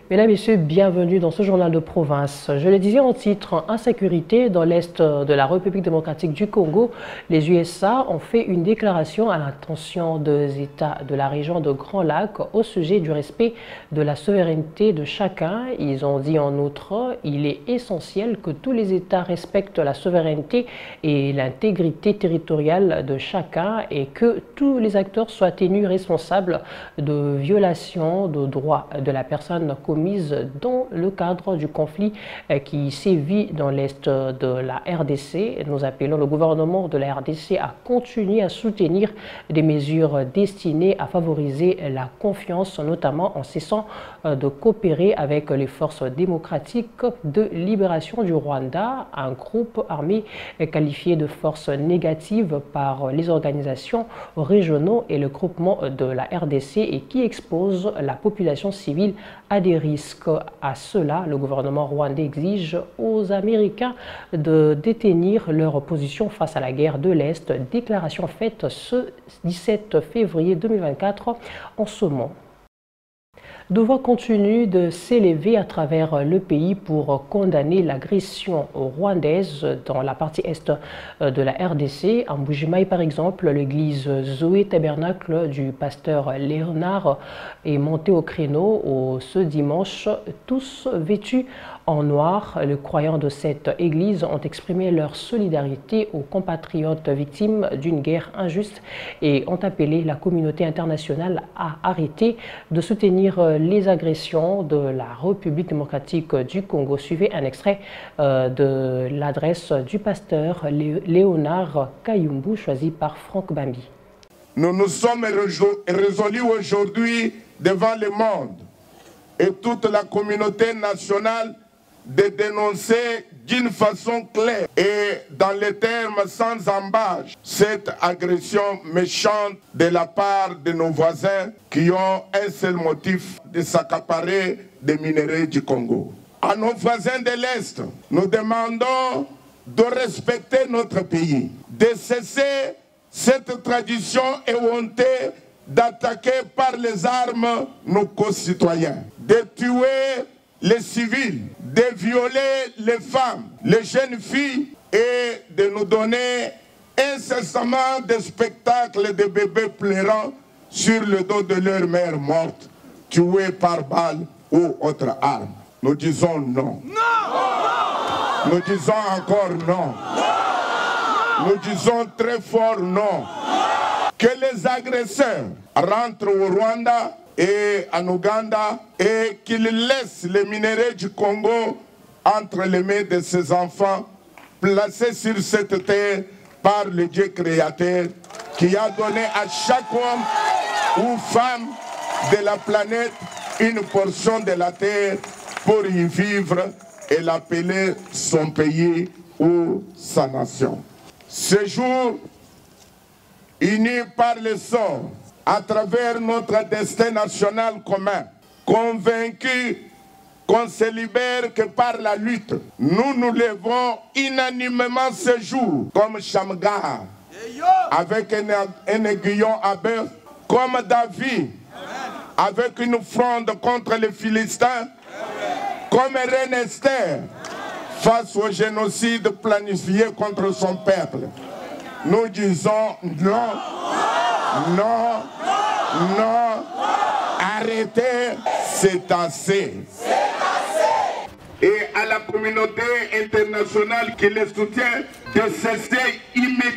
Mesdames et messieurs, bienvenue dans ce journal de province. Je le disais en titre, insécurité dans l'Est de la République démocratique du Congo. Les USA ont fait une déclaration à l'intention des États de la région de Grand Lac au sujet du respect de la souveraineté de chacun. Ils ont dit en outre, il est essentiel que tous les États respectent la souveraineté et l'intégrité territoriale de chacun et que tous les acteurs soient tenus responsables de violations de droits de la personne commises dans le cadre du conflit qui sévit dans l'Est de la RDC. Nous appelons le gouvernement de la RDC à continuer à soutenir des mesures destinées à favoriser la confiance, notamment en cessant de coopérer avec les forces démocratiques de libération du Rwanda, un groupe armé qualifié de force négative par les organisations régionaux et le groupement de la RDC et qui expose la population civile à des risques. À cela, le gouvernement rwandais exige aux Américains de détenir leur position face à la guerre de l'Est, déclaration faite ce 17 février 2024 en ce moment. De voix continuent de s'élever à travers le pays pour condamner l'agression rwandaise dans la partie est de la RDC. En Mbujimaï, par exemple, l'église Zoé Tabernacle du pasteur Léonard est montée au créneau ce dimanche, tous vêtus en noir. Les croyants de cette église ont exprimé leur solidarité aux compatriotes victimes d'une guerre injuste et ont appelé la communauté internationale à arrêter de soutenir les agressions de la République démocratique du Congo. Suivez un extrait de l'adresse du pasteur Léonard Kayumbu, choisi par Franck Bambi. Nous nous sommes résolus aujourd'hui devant le monde et toute la communauté nationale de dénoncer d'une façon claire et dans les termes sans embâche cette agression méchante de la part de nos voisins qui ont un seul motif de s'accaparer des minerais du Congo. À nos voisins de l'Est, nous demandons de respecter notre pays, de cesser cette tradition éhontée d'attaquer par les armes nos concitoyens, de tuer les civils, de violer les femmes, les jeunes filles et de nous donner incessamment des spectacles de bébés pleurant sur le dos de leur mère morte, tuée par balle ou autre arme. Nous disons non. Non! Nous disons encore non. Non! Nous disons très fort non. Que les agresseurs rentrent au Rwanda et en Ouganda et qu'ils laissent les minerais du Congo entre les mains de ces enfants placés sur cette terre par le Dieu créateur qui a donné à chaque homme ou femme de la planète une portion de la terre pour y vivre et l'appeler son pays ou sa nation. Ce jour, unis par le sort, à travers notre destin national commun, convaincus qu'on se libère que par la lutte, nous nous levons unanimement ce jour, comme Shamgar, avec un aiguillon à bœuf, comme David, avec une fronde contre les Philistins, comme Reine Esther, face au génocide planifié contre son peuple. Nous disons non, non, non, arrêtez, c'est assez. Et à la communauté internationale qui les soutient de cesser immédiatement